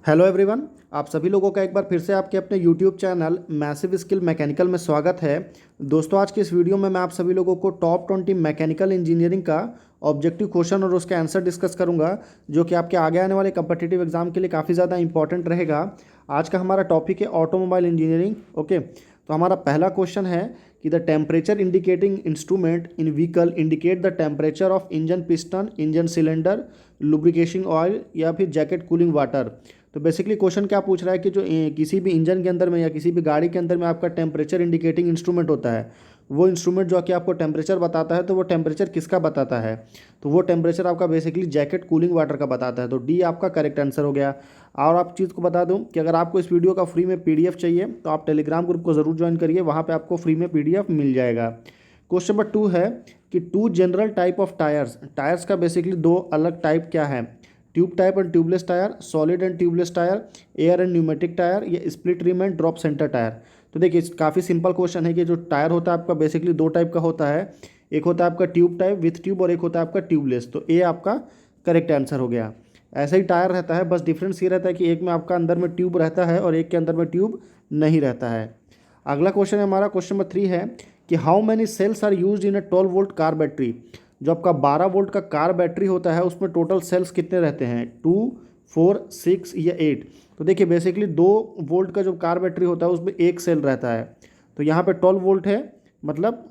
Hello everyone, आप सभी लोगों का एक बार फिर से आपके अपने YouTube channel massive skill mechanical में स्वागत है। दोस्तों, आज की इस वीडियो में मैं आप सभी लोगों को टॉप 20 मैकेनिकल इंजीनियरिंग का ऑब्जेक्टिव क्वेश्चन और उसका आंसर डिस्कस करूंगा, जो कि आपके आगे आने वाले कम्पिटिटिव एग्जाम के लिए काफ़ी ज़्यादा इंपॉर्टेंट रहेगा। आज का हमारा टॉपिक है ऑटोमोबाइल इंजीनियरिंग। ओके, तो हमारा पहला क्वेश्चन है कि the temperature indicating instrument in vehicle indicate the temperature of engine piston, engine cylinder, lubrication oil या फिर जैकेट कूलिंग वाटर। तो बेसिकली क्वेश्चन क्या पूछ रहा है कि जो किसी भी इंजन के अंदर में या किसी भी गाड़ी के अंदर में आपका टेम्परेचर इंडिकेटिंग इंस्ट्रूमेंट होता है, वो इंस्ट्रूमेंट जो कि आपको टेम्परेचर बताता है, तो वो टेम्परेचर किसका बताता है? तो वो टेम्परेचर आपका बेसिकली जैकेट कूलिंग वाटर का बताता है। तो डी आपका करेक्ट आंसर हो गया। और आप चीज़ को बता दूं कि अगर आपको इस वीडियो का फ्री में पीडीएफ चाहिए तो आप टेलीग्राम ग्रुप को ज़रूर ज्वाइन करिए, वहाँ पर आपको फ्री में पीडीएफ मिल जाएगा। क्वेश्चन नंबर 2 है कि two general type of tyres, tyres का बेसिकली दो अलग टाइप क्या है? Tube type and tubeless tyre, solid and tubeless tyre, air and pneumatic tyre, या split rim and drop centre tyre. तो देखिए, काफ़ी सिंपल क्वेश्चन है कि जो टायर होता है आपका बेसिकली दो टाइप का होता है। एक होता है आपका ट्यूब टाइप विथ ट्यूब और एक होता है आपका ट्यूबलेस। तो ए आपका करेक्ट आंसर हो गया। ऐसा ही टायर रहता है, बस डिफरेंस ये रहता है कि एक में आपका अंदर में ट्यूब रहता है और एक के अंदर में ट्यूब नहीं रहता है। अगला क्वेश्चन है हमारा, क्वेश्चन नंबर 3 है कि how many cells are use in a 12 volt car battery. जो आपका 12 वोल्ट का कार बैटरी होता है उसमें टोटल सेल्स कितने रहते हैं? 2, 4, 6 या 8। तो देखिए, बेसिकली 2 वोल्ट का जो कार बैटरी होता है उसमें एक सेल रहता है। तो यहाँ पे 12 वोल्ट है, मतलब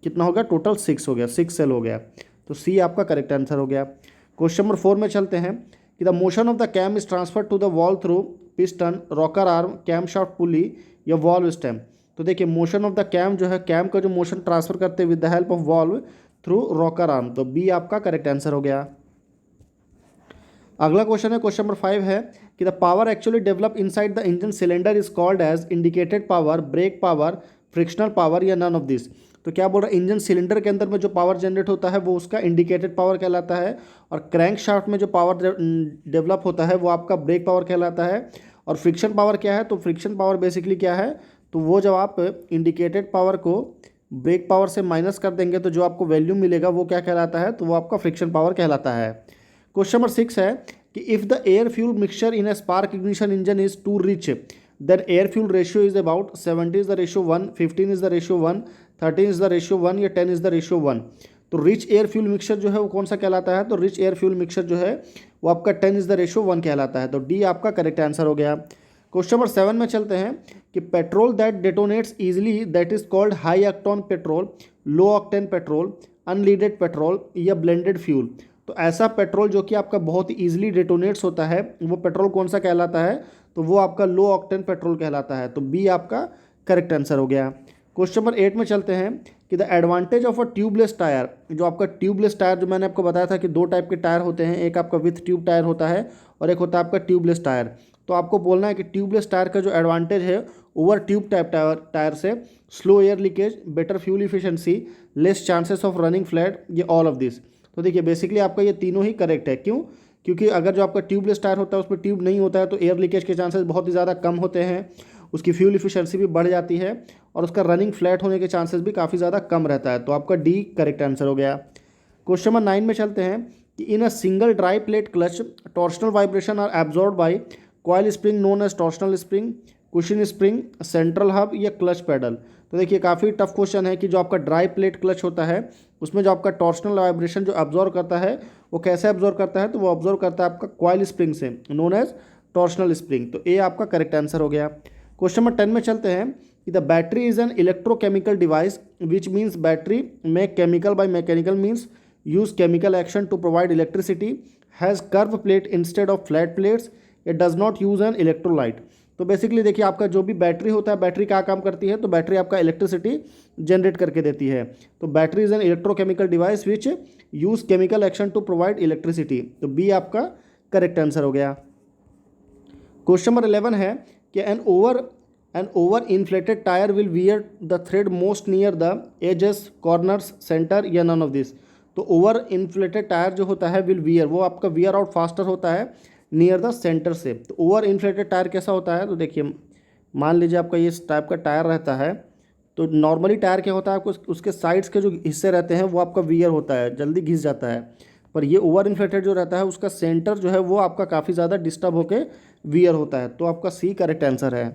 कितना हो गया? टोटल 6 हो गया, 6 सेल हो गया। तो सी आपका करेक्ट आंसर हो गया। क्वेश्चन नंबर 4 में चलते हैं कि the motion of the cam is transfer to the valve through piston, rocker arm, cam shaft pulley या वॉल्व स्टेम। तो देखिए, मोशन ऑफ द कैम जो है, कैम का जो मोशन ट्रांसफर करते हैं with the help of valve through rocker arm. तो बी आपका करेक्ट आंसर हो गया। अगला क्वेश्चन है, क्वेश्चन नंबर 5 है कि the power actually develop inside the engine cylinder is called as indicated power, brake power, frictional power या none of this. तो क्या बोल रहा है? इंजन सिलेंडर के अंदर में जो पावर जनरेट होता है वो उसका इंडिकेटेड पावर कहलाता है, और क्रैंक शाफ्ट में जो पावर डेवलप होता है वो आपका ब्रेक पावर कहलाता है। और फ्रिक्शन पावर क्या है? तो फ्रिक्शन पावर बेसिकली क्या है? तो वो जब आप इंडिकेटेड पावर को ब्रेक पावर से माइनस कर देंगे तो जो आपको वैल्यू मिलेगा वो क्या कहलाता है? तो वो आपका फ्रिक्शन पावर कहलाता है। क्वेश्चन नंबर 6 है कि if the air fuel mixture in a spark ignition engine is too rich, then air fuel ratio is about 70 is the ratio 1, 15 is the ratio 1, 13 is the ratio 1 या 10 is the ratio 1। तो rich air fuel mixture जो है वो कौन सा कहलाता है? तो रिच एयर फ्यूल मिक्सचर जो है वो आपका 10 इज द रेशियो 1 कहलाता है। तो डी आपका करेक्ट आंसर हो गया। क्वेश्चन नंबर 7 में चलते हैं कि petrol that detonates easily that is called high octane petrol, low octane petrol, unleaded petrol या ब्लेंडेड फ्यूल। तो ऐसा पेट्रोल जो कि आपका बहुत ही ईजिली डेटोनेट्स होता है वो पेट्रोल कौन सा कहलाता है? तो वो आपका लो ऑक्टेन पेट्रोल कहलाता है। तो बी आपका करेक्ट आंसर हो गया। क्वेश्चन नंबर 8 में चलते हैं कि the advantage of a tubeless tyre. जो आपका ट्यूबलेस टायर, जो मैंने आपको बताया था कि दो टाइप के टायर होते हैं, एक आपका विथ ट्यूब टायर होता है और एक होता है आपका ट्यूबलेस टायर। तो आपको बोलना है कि ट्यूबलेस टायर का जो एडवांटेज है ओवर ट्यूब टाइप टायर से, slow air leakage, better fuel efficiency, less chances of running flat, ये ऑल ऑफ दिस। तो देखिए, बेसिकली आपका ये तीनों ही करेक्ट है। क्यों? क्योंकि अगर जो आपका ट्यूबलेस टायर होता है उसमें ट्यूब नहीं होता है तो एयर लीकेज के चांसेस बहुत ही ज़्यादा कम होते हैं, उसकी फ्यूल इफिशिएंसी भी बढ़ जाती है और उसका रनिंग फ्लैट होने के चांसेस भी काफ़ी ज़्यादा कम रहता है। तो आपका डी करेक्ट आंसर हो गया। क्वेश्चन नंबर 9 में चलते हैं कि in a single dry plate clutch torsional vibration are absorb by coil spring known as torsional spring, cushion spring, central hub या क्लच पैडल। तो देखिए, काफ़ी टफ क्वेश्चन है कि जो आपका ड्राई प्लेट क्लच होता है उसमें जो आपका टॉर्शनल वाइब्रेशन जो अब्जॉर्व करता है वो कैसे अब्जॉर्व करता है? तो वो अब्जॉर्व करता है आपका कॉइल स्प्रिंग से, नोन एज टॉर्शनल स्प्रिंग। तो ए आपका करेक्ट आंसर हो गया। क्वेश्चन नंबर 10 में चलते हैं कि the battery is an electrochemical device which means battery make chemical by mechanical means, use chemical action to provide electricity, has curve plate instead of flat plates, it does not use an electrolyte. तो basically देखिए, आपका जो भी battery होता है, battery क्या काम करती है? तो बैटरी आपका इलेक्ट्रिसिटी जनरेट करके देती है। तो battery is an electrochemical device which use chemical action to provide electricity. तो बी आपका करेक्ट आंसर हो गया। क्वेश्चन नंबर 11 है कि an over inflated tyre will wear the thread most near the edges, corners, centre या none of this. तो over inflated tyre जो होता है विल वियर, वो आपका वियर आउट फास्टर होता है नियर द सेंटर से। तो ओवर इन्फ्लेटेड टायर कैसा होता है? तो देखिए, मान लीजिए आपका ये इस टाइप का टायर रहता है, तो नॉर्मली टायर क्या होता है, आपको उसके साइड्स के जो हिस्से रहते हैं वो आपका वियर होता है, जल्दी घिस जाता है। पर ये ओवर इन्फ्लेटेड जो रहता है उसका सेंटर जो है वो आपका काफ़ी ज़्यादा डिस्टर्ब होकर वियर होता है। तो आपका सी करेक्ट आंसर है।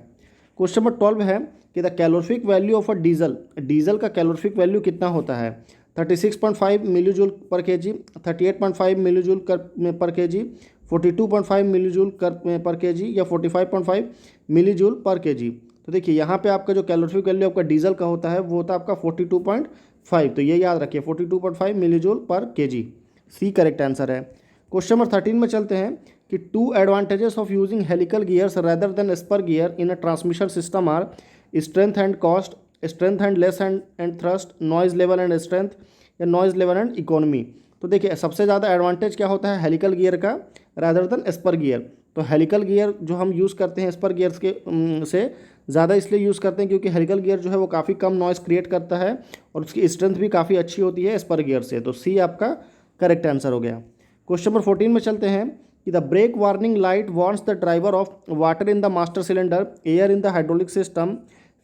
क्वेश्चन नंबर 12 है कि the calorific value of a diesel, diesel का कैलोरीफिक वैल्यू कितना होता है? 36.5 मिलीजूल पर के जी, 38.5 मिलीजूल पर के जी, 42.5 मिलीजूल पर के जी या 45.5 मिलीजूल पर के जी। तो देखिए यहाँ पे आपका जो कैलोरीफिक वैल्यू आपका डीजल का होता है वो होता है आपका 42.5, तो ये याद रखिए 42.5 millijoule per K G. C correct answer है। क्वेश्चन नंबर 13 में चलते हैं कि 2 advantages of using helical gears rather than spur gear in a transmission system are strength and cost, strength and less and thrust, noise level and strength या noise level and economy. तो देखिए सबसे ज़्यादा advantage क्या होता है helical gear का rather than spur gear? तो हेलिकल गियर जो हम यूज़ करते हैं स्पर गियर्स के से ज़्यादा इसलिए यूज़ करते हैं क्योंकि हेलिकल गियर जो है वो काफ़ी कम नॉइज़ क्रिएट करता है और उसकी स्ट्रेंथ भी काफ़ी अच्छी होती है स्पर गियर से। तो सी आपका करेक्ट आंसर हो गया। क्वेश्चन नंबर 14 में चलते हैं कि the brake warning light warns the driver of water in the master cylinder, air in the hydraulic system,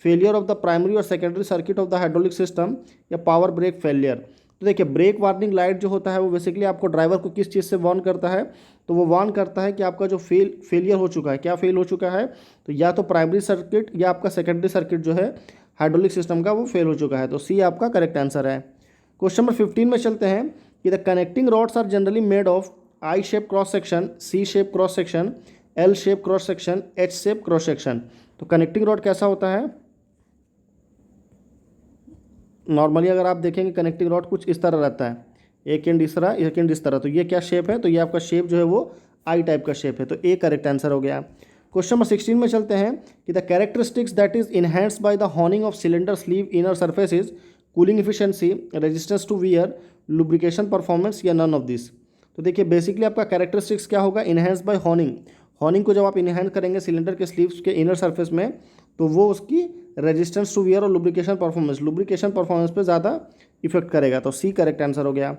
failure of the primary और secondary circuit of the hydraulic system या power brake failure. तो देखिए break warning light जो होता है वो basically आपको driver को किस चीज़ से वार्न करता है? तो वो वार्न करता है कि आपका जो फेलियर हो चुका है, क्या फेल हो चुका है? तो या तो प्राइमरी सर्किट या आपका सेकेंडरी सर्किट जो है हाइड्रोलिक सिस्टम का वो फेल हो चुका है। तो सी आपका करेक्ट आंसर है। क्वेश्चन नंबर 15 में चलते हैं कि the connecting rods are generally made of I shape cross section, C shape cross section, L shape cross section, H shape cross section. तो कनेक्टिंग रॉड कैसा होता है? नॉर्मली अगर आप देखेंगे कनेक्टिंग रॉड कुछ इस तरह रहता है, एक एंड इस तरह, एक एंड इस तरह। तो ये क्या शेप है? तो ये आपका शेप जो है वो आई टाइप का शेप है। तो ए करेक्ट आंसर हो गया। क्वेश्चन नंबर 16 में चलते हैं कि the characteristics that is enhanced by the horning of cylinder sleeve inner surface is cooling efficiency, resistance to wear, lubrication performance या नन ऑफ दिस। तो देखिए बेसिकली आपका कैरेक्टरिस्टिक्स क्या होगा? Enhance bye horning. हॉर्निंग को जब आप इनहेंस करेंगे सिलेंडर के स्लीव्स के इनर सर्फेस में तो वो उसकी रेजिस्टेंस टू वियर और लुब्रिकेशन परफॉर्मेंस पे ज़्यादा इफेक्ट करेगा। तो सी करेक्ट आंसर हो गया।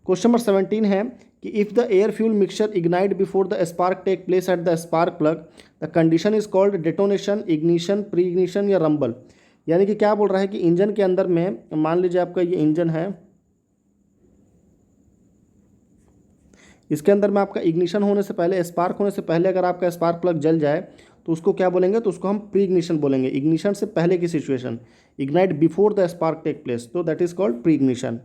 क्वेश्चन नंबर 17 है कि if the air fuel mixture ignite before the spark take place at the spark plug the condition is called detonation, ignition, pre ignition या रंबल। यानी कि क्या बोल रहा है कि इंजन के अंदर में मान लीजिए आपका ये इंजन है, इसके अंदर में आपका इग्निशन होने से पहले, स्पार्क होने से पहले अगर आपका स्पार्क प्लग जल जाए तो उसको क्या बोलेंगे? तो उसको हम प्री इग्निशन बोलेंगे। इग्निशन से पहले की situation, ignite before the spark take place, तो that is called pre ignition.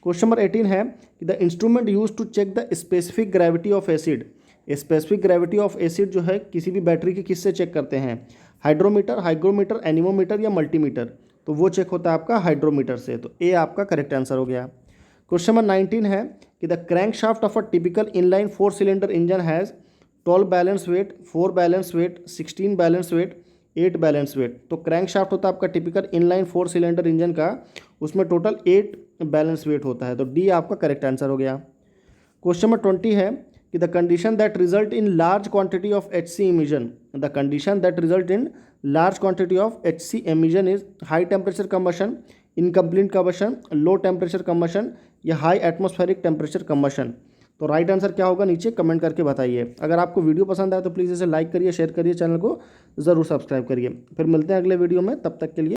Question number 18 है कि the instrument use to check the specific gravity of acid. Specific gravity of acid जो है किसी भी बैटरी की किससे चेक करते हैं? हाइड्रोमीटर, हाइग्रोमीटर, एनीमोमीटर या मल्टीमीटर। तो वो चेक होता है आपका हाइड्रोमीटर से। तो ए आपका करेक्ट आंसर हो गया। क्वेश्चन नंबर 19 है कि the crankshaft of a typical inline 4 cylinder engine has 12 balance weight, 4 balance weight, 16 balance weight, 8 balance weight. तो क्रैंक शाफ्ट होता है आपका टिपिकल इनलाइन 4 सिलेंडर इंजन का, उसमें टोटल 8 बैलेंस वेट होता है। तो डी आपका करेक्ट आंसर हो गया। क्वेश्चन नंबर 20 है कि the condition that result in large quantity of HC emission, the condition that result in large quantity of HC emission is high temperature combustion, incomplete combustion, low temperature combustion या high atmospheric temperature combustion. तो right answer क्या होगा नीचे comment करके बताइए। अगर आपको video पसंद आए तो प्लीज़ इसे लाइक करिए, शेयर करिए, चैनल को ज़रूर सब्सक्राइब करिए। फिर मिलते हैं अगले वीडियो में, तब तक के लिए।